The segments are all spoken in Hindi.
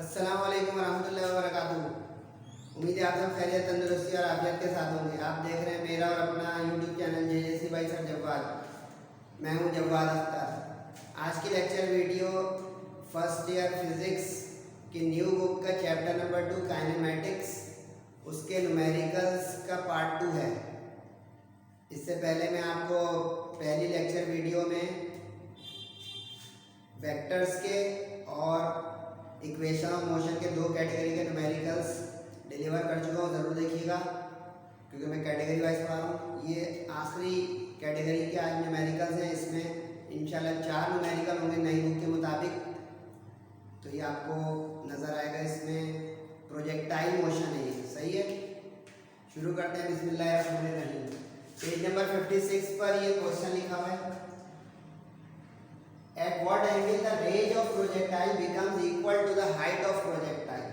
अस्सलाम वालेकुम रहमतुल्लाहि व बरकातुहू। उम्मीद है आप सब खैरियत तंदुरुस्ती और आफियत के साथ होंगे। आप देख रहे हैं मेरा और अपना YouTube channel JJC by sir Jawwad. मैं हूं जव्वाद अख्तर। आज की lecture video first year physics की न्यू बुक का चैप्टर नंबर 2 काइनेमेटिक्स उसके न्यूमेरिकल्स का पार्ट 2 है। इससे पहले मैं आपको पहली लेक्चर वीडियो में वेक्टर्स के और इक्वेशन ऑफ मोशन के 2 कैटेगरी के न्यूमेरिकल्स डिलीवर कर चुका हूँ। ज़रूर देखिएगा क्योंकि मैं कैटेगरी वाइज पढ़ा हूँ। ये आखिरी कैटेगरी के आज न्यूमेरिकल्स हैं। इसमें इंशाल्लाह 4 न्यूमेरिकल होंगे नई बुक के मुताबिक। तो ये आपको नज़र आएगा। इसमें प्रोजेक्टाइल मोशन है, ये सही है। शुरू करते हैं बिस्मिल्लाहिर्रहमानिर्रहीम। पेज नंबर 56 पर ये क्वेश्चन लिखा हुआ है, at what angle the range of projectile becomes equal to the height of projectile।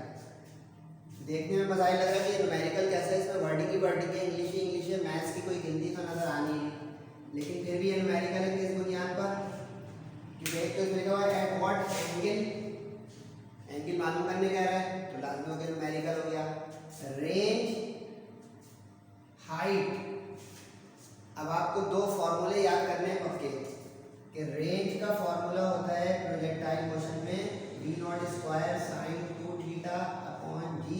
देखने में बताया लग रहा है कि न्यूमेरिकल कैसा है। इसमें वर्डिक है, इंग्लिश है, मैथ्स की कोई गिनती तो नजर आनी है, लेकिन फिर भी ये न्यूमेरिकल है किस बुनियाद पर कि एक तो इसमें लिखा हुआ है एट व्हाट एंगल मालूम करने कह रहा है, तो लाजमी हो गया न्यूमेरिकल हो गया। Range, height. अब आपको 2 फॉर्मूले याद करने हैं पक्के कि रेंज का फॉर्मूला होता है प्रोजेक्टाइल मोशन में v naught square sine 2 theta upon g।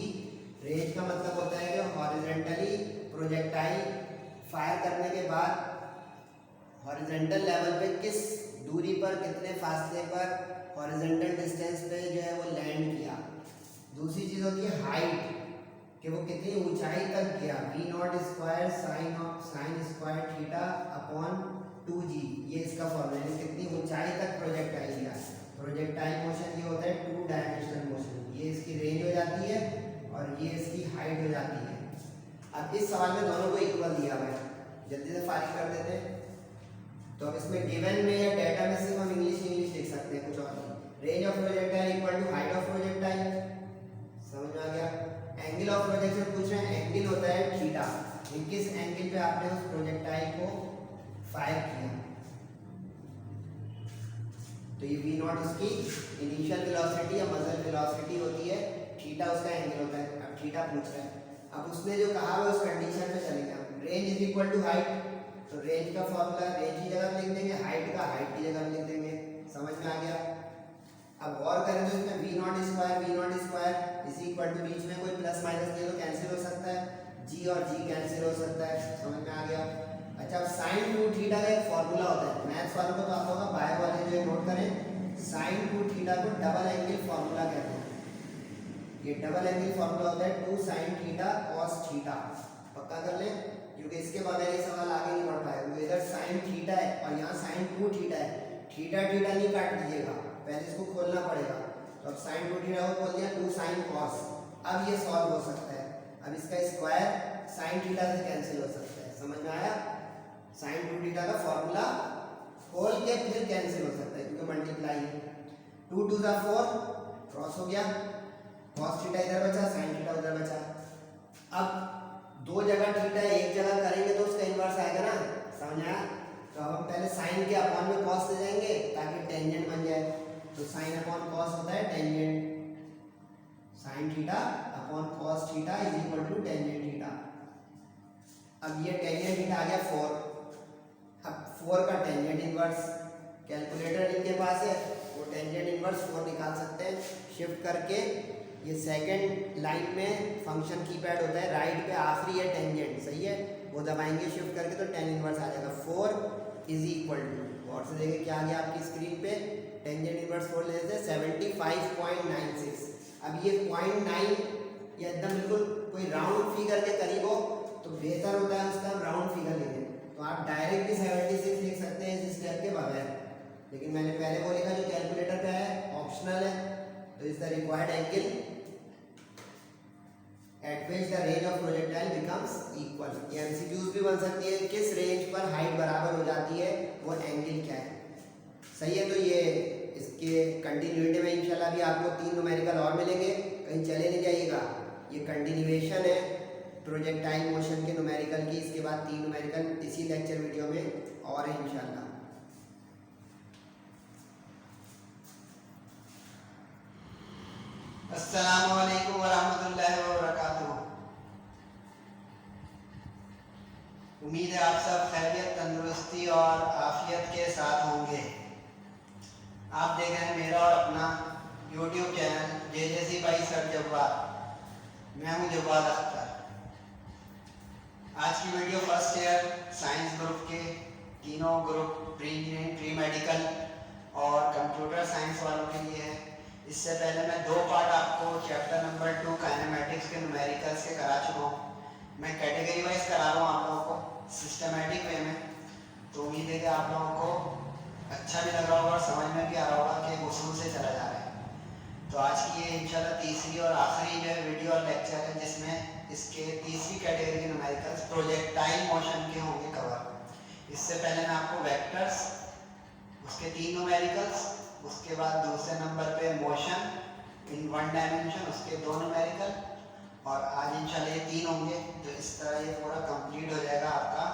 Range का मतलब होता है कि हॉरिजॉन्टली प्रोजेक्टाइल फायर करने के बाद हॉरिजॉन्टल लेवल पे किस दूरी पर, कितने फासले पर, हॉरिजॉन्टल डिस्टेंस पे जो है वो लैंड किया। दूसरी चीज़ होती है हाइट, कि वो कितनी ऊंचाई तक गया। v naught square sine square theta upon 2g, ये इसका फॉर्मूला है। कितनी ऊंचाई तक प्रोजेक्टाइल गया। प्रोजेक्टाइल मोशन ये होता है 2 डायमेंशनल मोशन। ये इसकी रेंज हो जाती है और ये इसकी हाइट हो जाती है। अब इस सवाल में दोनों को इक्वल दिया हुआ है, जल्दी से फारिग कर देते हैं। तो अब इसमें गिवन में या डेटा में सिर्फ हम इंग्लिश लिख सकते हैं, कुछ और नहीं। Range of projectile equal to height of projectile, समझ में आ गया। एंगल ऑफ प्रोजेक्शन पूछ रहे हैं, एंगल होता है थीटा। किस एंगल पे आपने उस प्रोजेक्टाइल को फायर किया। तो ये v नॉट उसकी इनिशियल वेलोसिटी या मजल वेलोसिटी होती है, थीटा उसका एंगल होता है। अब थीटा पूछ रहा है, अब उसने जो कहा है उस कंडीशन में चलेंगे हम। Range is equal to height, तो रेंज का फॉर्मूला रेंज की जगह लिख देंगे, हाइट का हाइट की जगह लिख देंगे। समझ में आ गया। अब और करें तो इसमें v naught square is equal to, बीच में कोई प्लस माइनस नहीं तो कैंसिल हो सकता है, g और g कैंसिल हो सकता है। समझ में आ गया। अच्छा, अब साइन 2 थीटा का एक फॉर्मूला होता है। मैथ्स वालों को तो आप लोगों का बायो वाले जो नोट करें, साइन 2 थीटा को डबल एंगल फॉर्मूला कहते हैं। ये डबल एंगल फॉर्मूला होता है 2 साइन थीटा कॉस थीटा। पक्का कर लें क्योंकि इसके बगैर ये सवाल आगे नहीं बढ़ पाएगा। क्योंकि इधर साइन थीटा है और यहाँ साइन 2 थीटा है। थीटा नहीं काट दीजिएगा, पहले इसको खोलना पड़ेगा। तो अब साइन 2 थीटा को खोल दिया, 2 साइन कॉस। अब ये सॉल्व हो सकता है। अब इसका स्क्वायर साइन थीटा से कैंसिल हो सकता है। समझ में आया। साइन 2 थीटा का फॉर्मूला खोल के फिर कैंसिल हो सकता है क्योंकि मल्टीप्लाई है। 2 2 जा 4 क्रॉस हो गया, cos थीटा इधर बचा, sin थीटा उधर बचा। अब 2 जगह थीटा एक जगह करेंगे तो उसका इन्वर्स आएगा ना, समझ आया। तो अब हम पहले sin के अपॉन में cos ले जाएंगे ताकि टेंजेंट बन जाए। तो sin अपॉन cos होता है tangent, sin theta upon cos theta is equal to tangent theta. अब ये टेंजेंट थीटा आ गया 4। अब 4 का टेंजेंट इनवर्स, कैलकुलेटर जिनके पास है वो टेंजेंट इनवर्स 4 निकाल सकते हैं। शिफ्ट करके ये सेकंड लाइन में फंक्शन कीपैड होता है, राइट पे आखिरी है टेंजेंट, सही है, वो दबाएंगे शिफ्ट करके तो टेन इनवर्स आ जाएगा। 4 इज इक्वल टू, और से देखिए क्या आ गया आपकी स्क्रीन पे, टेंजेंट इनवर्स 4 ले लेते 75.96। अब ये 0.9 या एकदम बिल्कुल कोई राउंड फिगर के करीब हो तो बेहतर होता है उसका राउंड फिगर लेंगे। तो आप डायरेक्ट भी 76 लिख सकते हैं इस स्टेप के बगैर, लेकिन मैंने पहले वो लिखा जो कैलकुलेटर पे है, ऑप्शनल है। तो is the required angle eight which the range of projectile becomes equal. ये एमसीक्यूज भी बन सकती है, किस रेंज पर हाइट बराबर हो जाती है, वो एंगल क्या है। सही है। तो ये इसके कंटिन्यूटी में इंशाल्लाह भी आपको 3 न्यूमेरिकल और मिलेंगे, कहीं चले नहीं जाइएगा। ये कंटिन्यूएशन है प्रोजेक्टाइल मोशन के न्यूमेरिकल की। इसके बाद 3 न्यूमेरिकल इसी लेक्चर वीडियो में और है इंशाल्लाह। अस्सलामुअलैकुम वरहमतुल्लाहि वबरकातुहू। उम्मीद है आप सब खैरियत, तंदुरुस्ती और आफियत के साथ होंगे। आप देख रहे हैं मेरा और अपना YouTube channel JJC by sir Jabbar. मैं हूं जब्बार अख्तर। आज की video first year science group के तीनों group pre engineering, pre medical और कंप्यूटर साइंस वालों के लिए है। इससे पहले मैं 2 पार्ट आपको चैप्टर नंबर 2 काइनेमेटिक्स के न्यूमेरिकल्स के करा चुका हूँ। मैं कैटेगरी वाइज करा रहा हूँ आप लोगों को सिस्टमेटिक वे में। तो उम्मीद है कि आप लोगों को अच्छा भी लग रहा होगा और समझ में भी आ रहा होगा कि उसूल से चला जा रहा है। तो आज की ये इंशाल्लाह तीसरी और आखिरी जो है वीडियो और लेक्चर है, जिसमें इसके तीसरी कैटेगरी के न्यूमेरिकल्स प्रोजेक्टाइल मोशन के होंगे कवर। इससे पहले मैं आपको वेक्टर्स, उसके 3 न्यूमेरिकल्स, उसके बाद दूसरे नंबर पे मोशन इन 1 डायमेंशन, उसके 2 न्यूमेरिकल, और आज इंशाल्लाह ये 3 होंगे। तो इस तरह ये पूरा कंप्लीट हो जाएगा आपका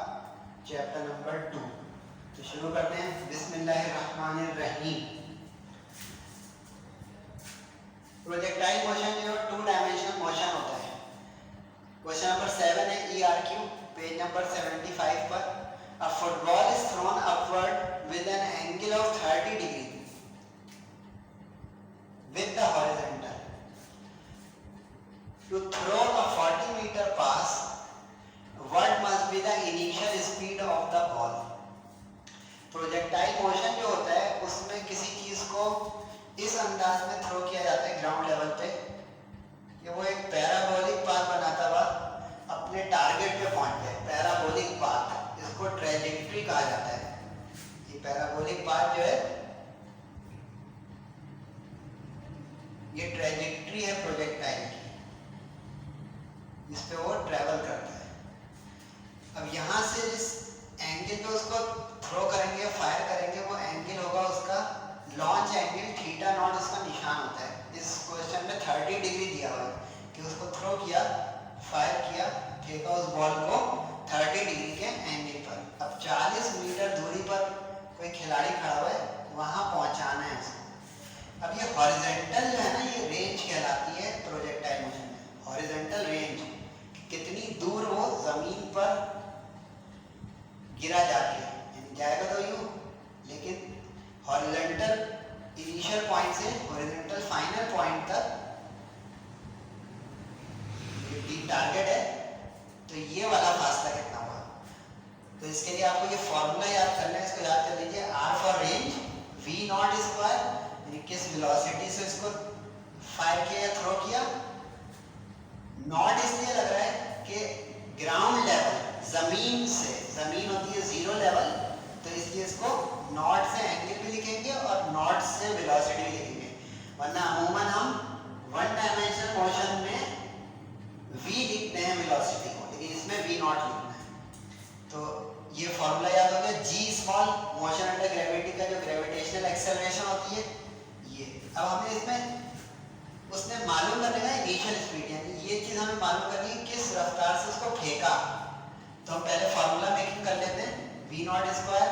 चैप्टर नंबर 2। तो शुरू करते हैं। बिस्मिल्लाहिर्रहमानिर्रहीम। प्रोजेक्टाइल मोशन जो 2 डायमेंशनल मोशन होता है। क्वेश्चन नंबर 7 है ERQ, पेज नंबर 75 पर। A football is thrown upward with an angle of 30 degree with the horizontal. To throw a 40-meter pass, what must be the initial speed of the ball? Projectile motion जो होता है उसमें किसी चीज को इस अंदाज में थ्रो किया जाता है ग्राउंड लेवल पे कि वो एक पैराबोलिक पाथ बनाता हुआ अपने टारगेट पे पहुंच जाए। पैराबोलिक पाथ, इसको ट्रेजेक्ट्री कहा जाता है। ये पैराबोलिक पाथ जो है ये ट्रेजेक्ट्री है प्रोजेक्टाइल की, इस पे वो ट्रेवल करता है। अब यहाँ से जिस एंगल पे उसको थ्रो करेंगे, फायर करेंगे, वो एंगल होगा उसका लॉन्च एंगल, थीटा नॉट उसका निशान होता है। इस क्वेश्चन में 30 डिग्री दिया हुआ है कि उसको थ्रो किया, फायर किया, फेंका उस बॉल को 30 डिग्री के एंगल पर। अब 40 मीटर दूरी पर कोई खिलाड़ी खड़ा हुआ है, वहां पहुंचाना है उसको। अब ये हॉरिजॉन्टल जो है ना, ये रेंज कहलाती है प्रोजेक्टाइल मोशन में। हॉरिजॉन्टल रेंज, कितनी दूर वो जमीन पर गिरा जाके, यानी जाएगा तो यूं, लेकिन हॉरिजॉन्टल इनिशियल पॉइंट से हॉरिजॉन्टल फाइनल पॉइंट तक टारगेट है, तो ये वाला फासला कितना हुआ। तो इसके लिए आपको ये फॉर्मूला याद करना है, इसको याद कर लीजिए। R for range, V naught square, यानी किस वेलोसिटी से इसको फायर किया या थ्रो किया। नॉट इसलिए लग रहा है कि ग्राउंड लेवल, जमीन से, जमीन होती है 0 लेवल, तो इसलिए इसको नॉट से एंगल भी लिखेंगे और नॉट से वेलोसिटी भी लिखेंगे। वरना अमूमन हम 1 डायमेंशनल मोशन में v लिखते हैं वेलोसिटी को, लेकिन इसमें v नॉट लिखना है। तो ये फॉर्मूला याद हो गया। g small, motion under gravity का जो ग्रेविटेशनल एक्सेलरेशन होती है ये। अब हमें इसमें उसने मालूम करने का इनिशियल स्पीड, यानी ये चीज हमें मालूम करनी है किस रफ्तार से उसको फेंका। तो हम पहले फॉर्मूला मेकिंग कर लेते हैं। v नॉट स्क्वायर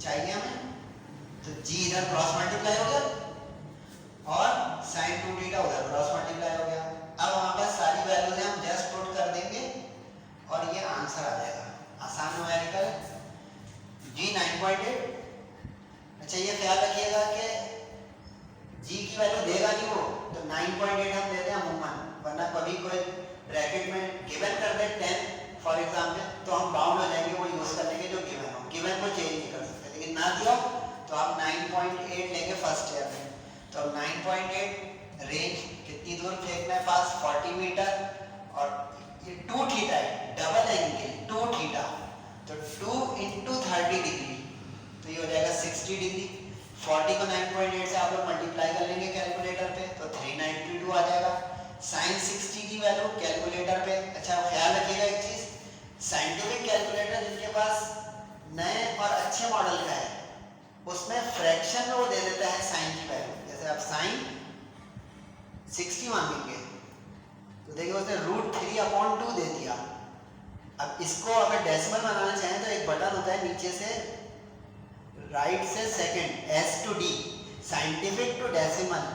चाहिए हमें, तो g इधर क्रॉस मल्टीप्लाई हो गया और sin 2 थीटा उधर क्रॉस मल्टीप्लाई हो गया। अब वहां पर सारी वैल्यूज हम जस्ट पुट कर देंगे और ये आंसर आ जाएगा। आसान न्यूमेरिकल g 9.8। अच्छा, ये ख्याल रखिएगा कि g की वैल्यू देगा नहीं वो, तो 9.8 हम देते हैं अमूमन। वरना कभी कोई ब्रैकेट में गिवन कर दे 10 फॉर एग्जांपल, तो हम बाउंड हो जाएंगे वो यूज करने के जो गिवन हो। गिवन को चेंज नहीं कर सकते, लेकिन ना दिया तो आप 9.8 लेंगे फर्स्ट ईयर में। तो 9.8 रेंज, कितनी दूर फेंकना है पास, 40 मीटर, और ये 2 थीटा है, डबल एंगल 2 थीटा, तो 2 × 30 डिग्री, तो ये हो जाएगा 60 डिग्री। 40 को 9.8 से आप लोग मल्टीप्लाई कर लेंगे कैलकुलेटर पे, तो 392 आ जाएगा। sin 60 की वैल्यू कैलकुलेटर पे। अच्छा, ख्याल रखिएगा एक चीज, साइंटिफिक कैलकुलेटर जिनके पास नए और अच्छे मॉडल का है, उसमें फ्रैक्शन में वो दे देता है साइन की वैल्यू। जैसे आप sin 60 मांगेंगे तो देखिए उसने √3/2 दे दिया। अब इसको अगर डेसिमल बनाना चाहें तो एक बटन होता है नीचे से, राइट से second, S to D, scientific to decimal.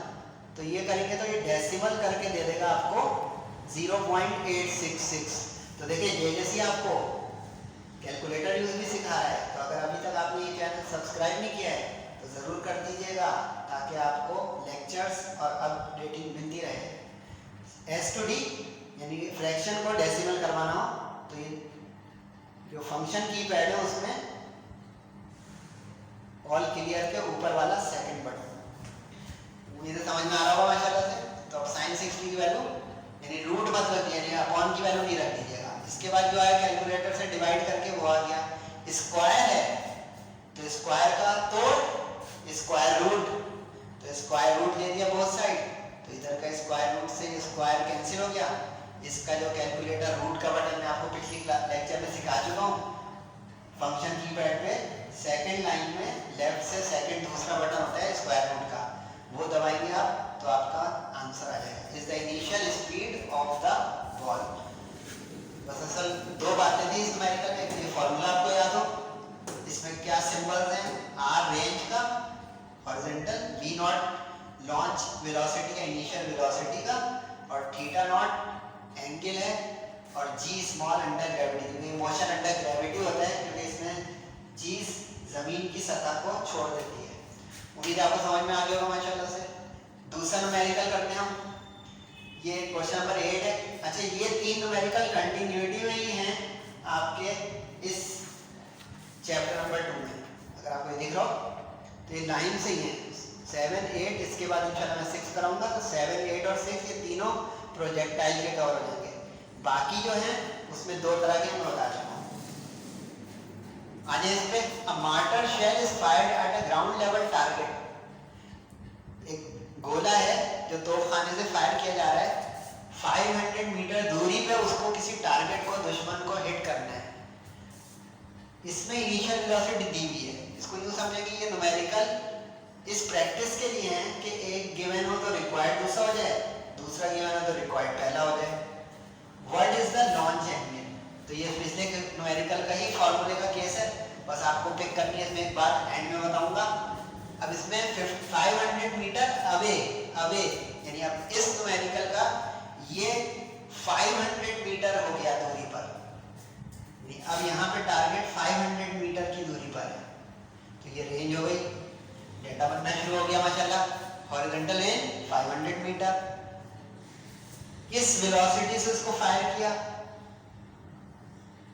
तो ये करेंगे तो ये डेसिमल करके दे देगा आपको 0.866। तो देखिए जैसे आपको कैलकुलेटर यूज भी सिखा रहा है, तो अगर अभी तक आपने ये चैनल सब्सक्राइब नहीं किया है तो ज़रूर कर दीजिएगा ताकि आपको लेक्चर्स और अपडेटिंग मिलती रहे। एस टू डी यानी फ्रैक्शन को डेसिमल करवाना हो तो ये जो फंक्शन की पैड है उसमें ऑल क्लियर के ऊपर वाला सेकंड बटन, मुझे समझ में आ रहा होगा माशाल्लाह से। तो अब sin 60 की वैल्यू यानी रूट मत रखिए, यानी अपॉन की वैल्यू नहीं रख दीजिएगा। इसके बाद जो है कैलकुलेटर से डिवाइड करके वो आ गया। स्क्वायर है तो स्क्वायर का तोड़ स्क्वायर रूट, तो स्क्वायर रूट ले दिया बोथ साइड, तो इधर का स्क्वायर रूट से स्क्वायर कैंसिल हो गया। इसका जो कैलकुलेटर रूट का बटन मैं आपको पिछली लेक्चर में सिखा चुका हूँ। फंक्शन कीपैड पे सेकंड लाइन में लेफ्ट से सेकंड दूसरा बटन होता है स्क्वायर रूट का, वो दबाएंगे आप तो आपका आंसर आ जाएगा। Is the initial speed of the ball. बस असल दो बातें थी इस न्यूमेरिकल में, ये फॉर्मूला आपको याद हो, इसमें क्या सिंबल्स हैं, आर रेंज का horizontal, V naught launch velocity का इनिशियल वेलोसिटी का, और थीटा नॉट एंगल है, और जी स्मॉल अंडर ग्रेविटी, क्योंकि मोशन अंडर ग्रेविटी होता है क्योंकि इसमें चीज जमीन की सतह को छोड़ देती है। उम्मीद आपको समझ में आ गया होगा माशाल्लाह से। दूसरा न्यूमेरिकल करते हैं हम, ये क्वेश्चन नंबर 8 है। अच्छा ये तीन न्यूमेरिकल कंटिन्यूटी में ही हैं आपके इस चैप्टर नंबर 2 में, अगर आपको ये दिख रहा हो तो ये लाइन से ही है 7, 8, इसके बाद इंशाल्लाह मैं 6 कराऊंगा, तो 7, 8 और 6 ये तीनों प्रोजेक्टाइल के कवर हो जाएंगे। बाकी जो है उसमें दो तरह के मैं बता चुका हूँ। आगे इस पे a mortar shell is fired at a ground level target. एक गोला है जो तोपखाने से फायर किया जा रहा है, 500 मीटर दूरी पे उसको किसी टारगेट को, दुश्मन को हिट करना है। इसमें इनिशियल वेलोसिटी दी हुई है। इसको यूं समझे कि ये न्यूमेरिकल इस प्रैक्टिस के लिए है कि एक गिवन हो तो रिक्वायर्ड दूसरा हो जाए, दूसरा गिवन हो तो रिक्वायर्ड पहला हो जाए। What is the launch angle, तो ये पिछले न्यूमेरिकल का ही फॉर्मूले का केस है, बस आपको पिक करनी है। इसमें एक बात एंड में बताऊंगा। अब इसमें 500 मीटर अवे यानी अब इस न्यूमेरिकल का ये 500 मीटर हो गया दूरी पर, अब यहाँ पे टारगेट 500 मीटर की दूरी पर है, तो ये रेंज हो गई, डेटा बनना शुरू हो गया माशाल्लाह। हॉरिजॉन्टल रेंज 500 मीटर, इस वेलोसिटी से उसको फायर किया।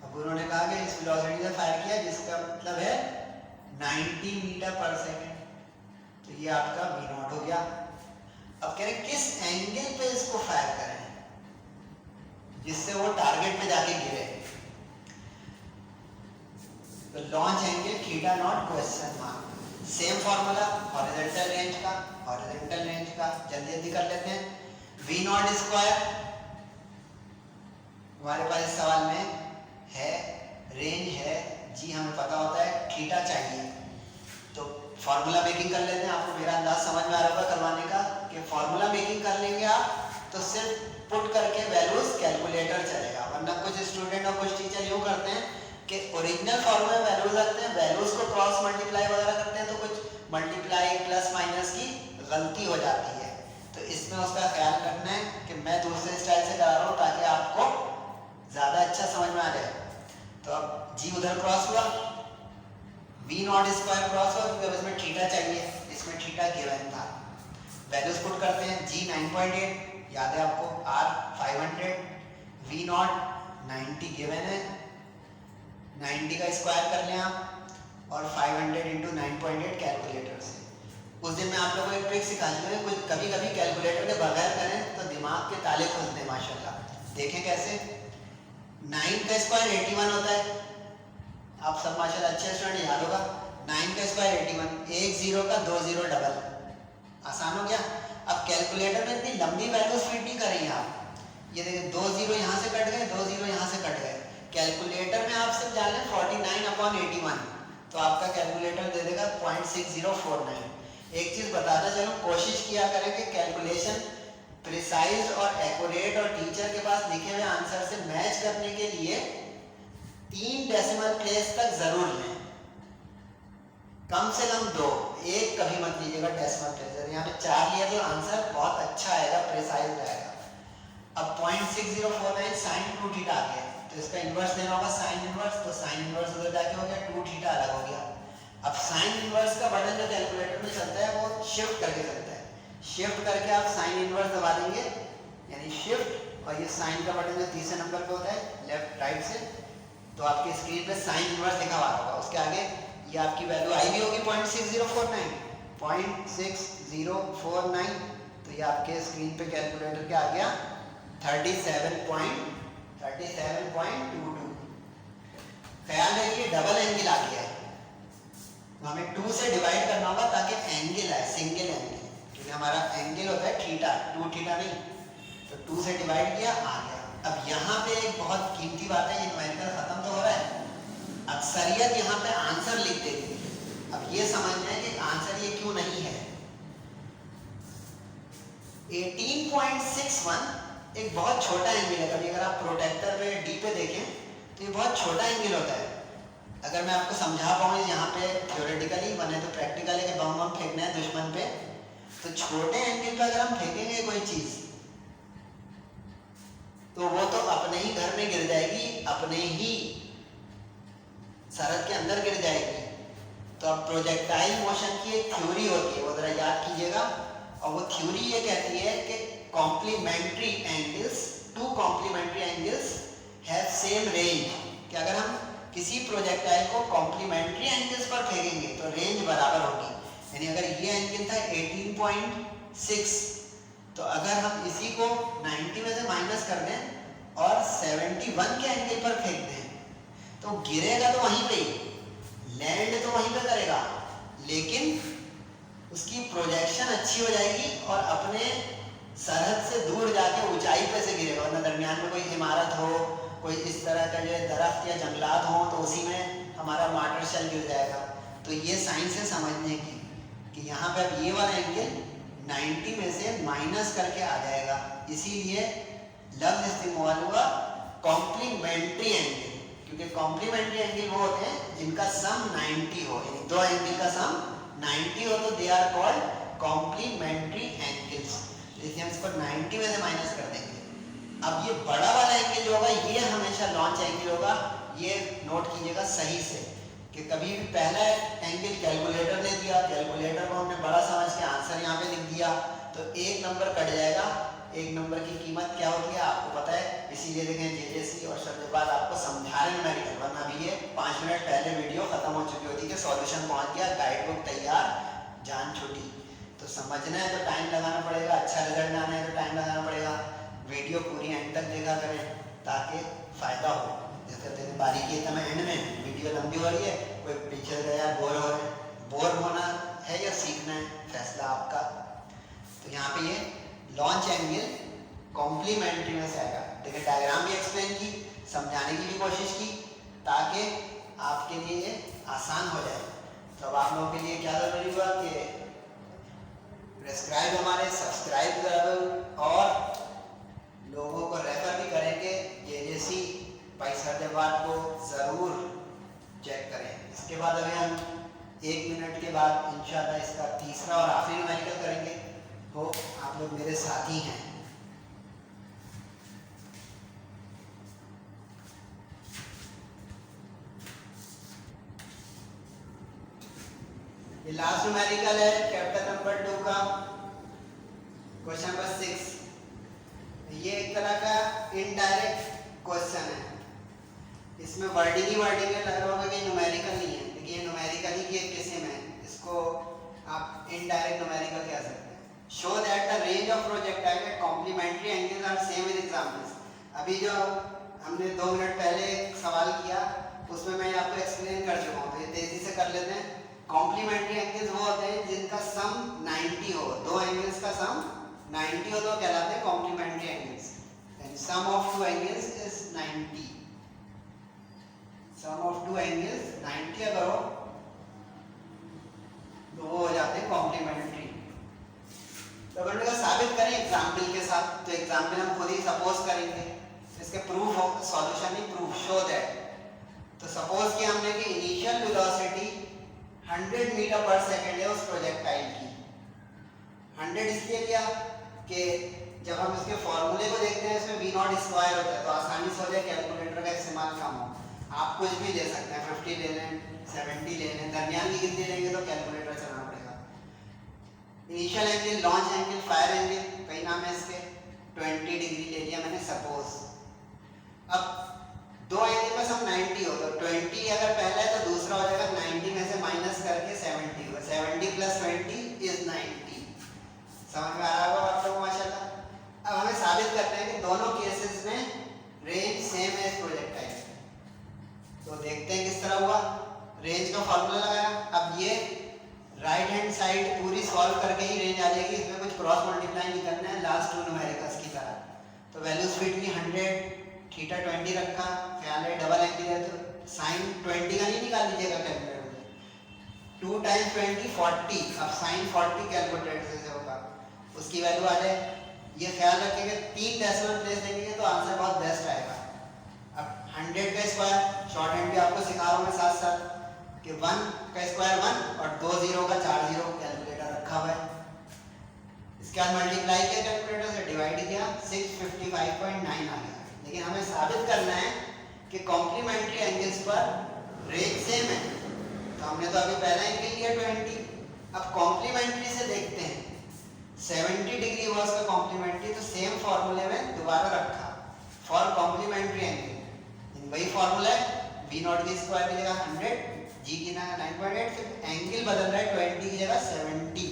अब उन्होंने कहा कि इस वेलोसिटी से फायर किया जिसका मतलब है 90 मीटर पर सेकंड, तो ये आपका v नॉट हो गया। अब कह रहे किस एंगल पे इसको फायर करें जिससे वो टारगेट पे जाके गिरे, तो launch angle theta naught question mark. Same formula horizontal range का जल्दी जल्दी कर लेते हैं। v नॉट स्क्वायर हमारे पास इस सवाल में है, रेंज है, जी हमें पता होता है, थीटा चाहिए, तो फॉर्मूला मेकिंग कर लेते हैं। आपको मेरा अंदाज समझ में आ रहा होगा करवाने का कि फॉर्मूला मेकिंग कर लेंगे आप तो सिर्फ पुट करके वैल्यूज कैलकुलेटर चलेगा, वरना कुछ स्टूडेंट और कुछ टीचर यूँ करते हैं कि ओरिजिनल फॉर्मूला में वैल्यूज रखते हैं, वैल्यूज को क्रॉस मल्टीप्लाई वगैरह करते हैं, तो कुछ मल्टीप्लाई प्लस माइनस की गलती हो जाती है। तो इसमें उसका ख्याल रखना है कि मैं दूसरे स्टाइल से करा रहा हूँ ताकि आपको ज़्यादा अच्छा समझ में आ जाए। तो अब जी उधर क्रॉस हुआ, v नॉट स्क्वायर क्रॉस हुआ क्योंकि अब इसमें थीटा चाहिए, इसमें थीटा गिवन था। वैल्यूज पुट करते हैं, g 9.8 याद है आपको, r 500, v नॉट 90 गिवन है, 90 का स्क्वायर कर लें आप और 500 इंटू 9.8 कैलकुलेटर से। उस दिन मैं आप लोगों को एक ट्रिक सिखा दूंगा, कुछ कभी कभी कैलकुलेटर के बगैर करें तो दिमाग के ताले खुलते हैं माशाल्लाह। देखें कैसे, 9 का स्क्वायर 81 होता है, आप सब माशाल्लाह अच्छे स्टूडेंट, याद होगा 9 का स्क्वायर 81, एक जीरो का दो जीरो डबल, आसान हो गया। अब कैलकुलेटर में इतनी लंबी वैल्यूज फिट नहीं करेंगे आप, ये देखिए दो जीरो यहाँ से कट गए, दो जीरो यहाँ से कट गए। कैलकुलेटर में आप सिर्फ डालें 49/81, तो आपका कैलकुलेटर दे देगा 0.6049। एक चीज बताता चलो, कोशिश किया करें कि कैलकुलेशन प्रिसाइज और एक्यूरेट और टीचर के पास लिखे हुए आंसर से मैच करने के लिए 3 डेसिमल प्लेस तक जरूर लें, कम से कम 2, एक कभी मत लीजिएगा डेसिमल प्लेस। यहाँ पे 4 लिया तो आंसर बहुत अच्छा आएगा, प्रिसाइज आएगा। अब 0.6049 साइन 2 थीटा आ गया, तो इसका इन्वर्स देना होगा साइन इन्वर्स, तो साइन इन्वर्स उधर जाके हो गया, 2 थीटा अलग हो गया। अब साइन इन्वर्स का बटन जो कैलकुलेटर में चलता है वो शिफ्ट करके चलता है, शिफ्ट करके आप साइन इन्वर्स दबा देंगे, यानी शिफ्ट, और ये साइन का बटन जो तीसरे नंबर पे होता है लेफ्ट राइट से, तो आपके स्क्रीन पे साइन इन्वर्स लिखा हुआ होगा, उसके आगे ये आपकी वैल्यू आई भी होगी 0.6049, तो ये आपके स्क्रीन पे कैलकुलेटर के आ गया 37.22। ख्याल रखिए डबल एंगल आ गया है, तो हमें 2 से डिवाइड करना होगा ताकि एंगल आए, सिंगल एंगल, क्योंकि हमारा एंगल होता है थीटा, 2 थीटा नहीं, तो 2 से डिवाइड किया आ गया। अब यहाँ पे एक बहुत कीमती बात है, ये न्यूमेरिकल खत्म तो हो रहा है, अक्सरियत यहाँ पे आंसर लिख देती है। अब ये समझना है कि आंसर ये क्यों नहीं है। 18.61 एक बहुत छोटा एंगल है, कभी अगर आप प्रोटेक्टर पे डी पे देखें तो ये बहुत छोटा एंगल होता है। अगर मैं आपको समझा पाऊँ यहाँ पे थ्योरेटिकली बने तो प्रैक्टिकली के बम फेंकना है दुश्मन पे, तो छोटे एंगल पे अगर हम फेंकेंगे कोई चीज तो वो तो अपने ही घर में गिर जाएगी, अपने ही सरहद के अंदर गिर जाएगी। तो अब प्रोजेक्टाइल मोशन की एक थ्योरी होती है, वो जरा याद कीजिएगा, और वो थ्योरी ये कहती है कि complementary angles, 2 complementary angles have same range, कि अगर हम किसी प्रोजेक्टाइल को कॉम्प्लीमेंट्री एंगल्स पर फेंकेंगे तो रेंज बराबर होगी। यानी अगर ये एंगल था 18.6, तो अगर हम इसी को 90 में से माइनस कर दें और 71 के एंगल पर फेंक दें तो गिरेगा तो वहीं पे, लैंड तो वहीं पे करेगा, लेकिन उसकी प्रोजेक्शन अच्छी हो जाएगी और अपने सरहद से दूर जाके ऊंचाई पे से गिरेगा, वरना दरमियान में कोई इमारत हो, कोई इस तरह का जो दरख्त या जंगलात हो, तो उसी में हमारा मार्टर शेल गिर जाएगा। तो ये साइंस है समझने की कि यहाँ पे अब ये वाला एंगल 90 में से माइनस करके आ जाएगा, इसीलिए लफ्ज इस्तेमाल हुआ कॉम्प्लीमेंट्री एंगल, क्योंकि कॉम्प्लीमेंट्री एंगल वो होते हैं जिनका सम 90 हो, यानी 2 एंगल का सम 90 हो तो they are called complementary angles. इसलिए हम इसको 90 में से माइनस कर देंगे। अब ये बड़ा वाला एंगल जो होगा ये हमेशा लॉन्च एंगल होगा, ये नोट कीजिएगा सही से कि कभी भी पहला एंगल कैलकुलेटर ने दिया, कैलकुलेटर को हमने बड़ा समझ के आंसर यहाँ पे लिख दिया तो 1 नंबर कट जाएगा। 1 नंबर की कीमत क्या होती है आपको पता है, इसीलिए देखें जेजेसी और शब्दबाद आपको समझा रहे न्यूमेरिकल, वरना अभी ये 5 मिनट पहले वीडियो खत्म हो चुकी होती कि सॉल्यूशन पहुंच गया, गाइड बुक तैयार, जान छुटी। तो समझना है तो टाइम लगाना पड़ेगा, अच्छा रिजल्ट आना है तो टाइम लगाना पड़ेगा। वीडियो पूरी एंड तक देखा करें ताकि फ़ायदा हो। जैसे बारीकी है मैं एंड में वीडियो लंबी हो रही है, कोई पीछे गया बोर हो रहे हैं, बोर होना है या सीखना है फैसला आपका। तो यहाँ पे ये लॉन्च एंगल कॉम्प्लीमेंट्री में से आएगा। देखिए डायग्राम भी एक्सप्लेन की, समझाने की भी कोशिश की ताकि आपके लिए ये आसान हो जाए। तो अब आप लोगों के लिए क्या जरूरी हुआ कि प्रेस्क्राइब हमारे सब्सक्राइब करें और लोगों को रेफर भी करेंगे, जेजेसी पैसरदेवाद को ज़रूर चेक करें। इसके बाद अभी हम 1 मिनट के बाद इंशाल्लाह इसका तीसरा और आखिरी न्यूमेरिकल करेंगे। हो आप लोग मेरे साथी हैं। ये लास्ट न्यूमेरिकल है चैप्टर नंबर 2 का क्वेश्चन नंबर 6। ये एक तरह का इनडायरेक्ट क्वेश्चन है, इसमें वर्डिंग ही वर्डिंग है, लग रहा होगा कि न्यूमेरिकल नहीं है, देखिए न्यूमेरिकल ही की एक किस्म है, इसको आप इनडायरेक्ट न्यूमेरिकल कह सकते हैं। Show that the range of projectile at complementary angles are same with examples. अभी जो हमने 2 मिनट पहले एक सवाल किया उसमें मैं आपको एक्सप्लेन कर चुका हूँ, तो ये तेजी से कर लेते हैं। कॉम्प्लीमेंट्री एंगल्स वो होते हैं जिनका सम 90 हो, 2 एंगल्स का सम 90 हो तो कहलाते हैं कॉम्प्लीमेंट्री एंगल्स। यानी sum of 2 angles is 90, sum of 2 angles 90 अगर हो तो वो हो जाते हैं कॉम्प्लीमेंट्री। तो अगर इनका साबित करें एग्जाम्पल के साथ, तो एग्जाम्पल हम खुद ही सपोज करेंगे, इसके प्रूफ हो, सॉल्यूशन नहीं प्रूफ, शो दैट। तो सपोज कि हमने कि इनिशियल वेलोसिटी 100 मीटर पर सेकेंड है उस प्रोजेक्टाइल की। 100 इसलिए लिया कि जब हम इसके फॉर्मूले को देखते हैं इसमें v0 स्क्वायर होता है तो आसानी से हो जाए, कैलकुलेटर का इस्तेमाल कम हो। आप कुछ भी ले सकते हैं, 50 ले लें, 70 ले लें, दरमियान की गिनती लेंगे तो कैलकुलेटर चलाना पड़ेगा। Initial angle, launch angle, fire angle, कई नाम है इसके। 20 डिग्री ले लिया मैंने सपोज। अब दो एंगल में सब 90 हो तो 20 अगर पहला है तो दूसरा हो जाएगा 90 में से माइनस करके 70 होगा। 70 प्लस 20 इज 90। समझ में आ रहा होगा आप लोगों को माशाल्लाह। अब हमें साबित करते हैं कि दोनों केसेस में रेंज सेम है इस प्रोजेक्टाइल। तो देखते हैं किस तरह हुआ। रेंज का फॉर्मूला लगाया। अब ये राइट हैंड साइड पूरी सॉल्व करके ही रेंज आ जाएगी, इसमें कुछ क्रॉस मल्टीप्लाई नहीं करना है लास्ट टू न्यूमेरिकल्स की तरह। तो वैल्यूज फिट की 100, थीटा 20 रखा, ख्याल है डबल एंगल है तो साइन 20 का नहीं निकाल लीजिएगा कैलकुलेटर में। 2 टाइम्स 20 40। अब साइन 40 कैलकुलेटर से होगा, उसकी वैल्यू आ जाए। ये ख्याल रखिएगा 3 डेसिमल प्लेस देंगे तो आंसर बहुत बेस्ट आएगा। अब 100 का स्क्वायर शॉर्ट हैंड भी आपको सिखा रहा हूँ मैं साथ साथ कि 1 का स्क्वायर 1 और 2 जीरो का 4 जीरो, कैलकुलेटर रखा हुआ है। इसके बाद मल्टीप्लाई किया कैलकुलेटर से, डिवाइड किया, 655.9 आ गया। लेकिन हमें साबित करना है कि कॉम्प्लीमेंट्री एंगल्स पर रेंज सेम है। तो हमने तो अभी पहला एंगल लिया 20। अब कॉम्प्लीमेंट्री से देखते हैं। 70 डिग्री वॉज का कॉम्प्लीमेंट्री तो सेम फॉर्मूले में दोबारा रखा फॉर कॉम्प्लीमेंट्री एंगल। वही फॉर्मूला है v0 की स्क्वायर की जगह 100, g की जगह 9.8, फिर एंगल बदल रहा है 20 की जगह 70।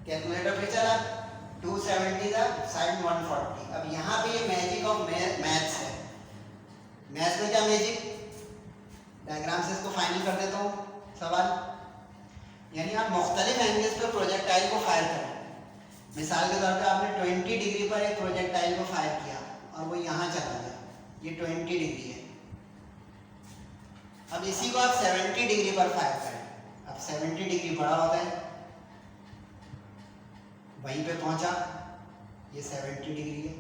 कैलकुलेटर पे चला, 270 था साइन 140। अब यहाँ पे ये मैजिक ऑफ मैथ्स है। मैथ्स में क्या मैजिक, डायग्राम से इसको फाइनल कर देता हूँ सवाल। यानी आप मुख्तलिफ एंगल्स पे प्रोजेक्टाइल को फायर करें। मिसाल के तौर पे आपने 20 डिग्री पर एक प्रोजेक्टाइल को फायर किया और वो यहाँ चला गया, ये 20 डिग्री है। अब इसी को आप 70 डिग्री पर फायर करें। अब 70 डिग्री बड़ा होता है, वहीं पे पहुंचा, ये 70 डिग्री है।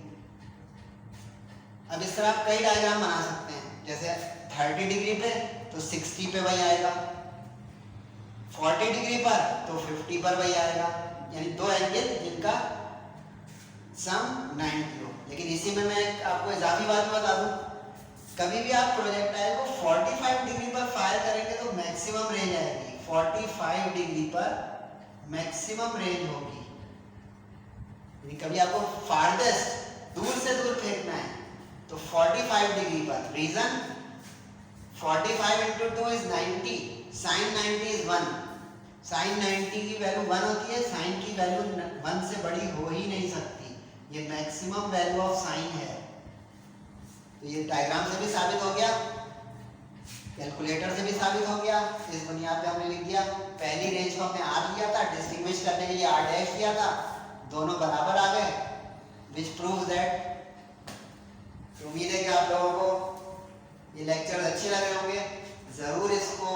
अब इस तरह आप कई डायग्राम बना सकते हैं। जैसे 30 डिग्री पे तो 60 पे वही आएगा, 40 डिग्री पर तो 50 पर वही आएगा। यानी दो एंगल जिनका सम 90 हो। लेकिन इसी में मैं आपको इजाफी बात बता दूं, कभी भी आप प्रोजेक्टाइल को 45 डिग्री पर फायर करेंगे तो मैक्सिमम रेंज आएगी। 45 डिग्री पर मैक्सिमम रेंज होगी। यानी कभी आपको फारदेस्ट दूर से दूर फेंकना है तो 45 डिग्री पर। Reason 45 into 2 is 90, sine 90 is 1। Sine 90 की वैल्यू 1 होती है, साइन की वैल्यू 1 से बड़ी हो ही नहीं सकती। ये मैक्सिमम वैल्यू ऑफ साइन है। तो ये डायग्राम से भी साबित हो गया, कैलकुलेटर से भी साबित हो गया। इस बुनियाद पे हमने लिख दिया। पहली रेंज को हमने R लिया था, डिस्टिंग्विश करने के लिए R डैश लिया था, दोनों बराबर आ गए, विच प्रूव्स दैट। उम्मीद है कि आप लोगों को ये लेक्चर अच्छे लगे होंगे। ज़रूर इसको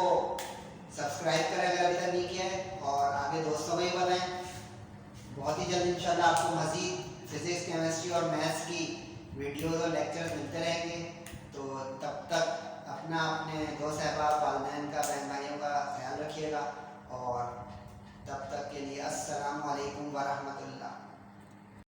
सब्सक्राइब करें अगर अभी तक नहीं किया है, और आगे दोस्तों को भी बताएं। बहुत ही जल्द इंशाल्लाह आपको मज़ीद फिजिक्स, केमिस्ट्री और मैथ्स की वीडियोज़ और लेक्चर्स मिलते रहेंगे। तो तब तक अपना, अपने दोस्त अहबाब, वालिदैन का, बहन भाइयों का ख्याल रखिएगा। और तब तक के लिए अस्सलामु अलैकुम व रहमतुल्लाह।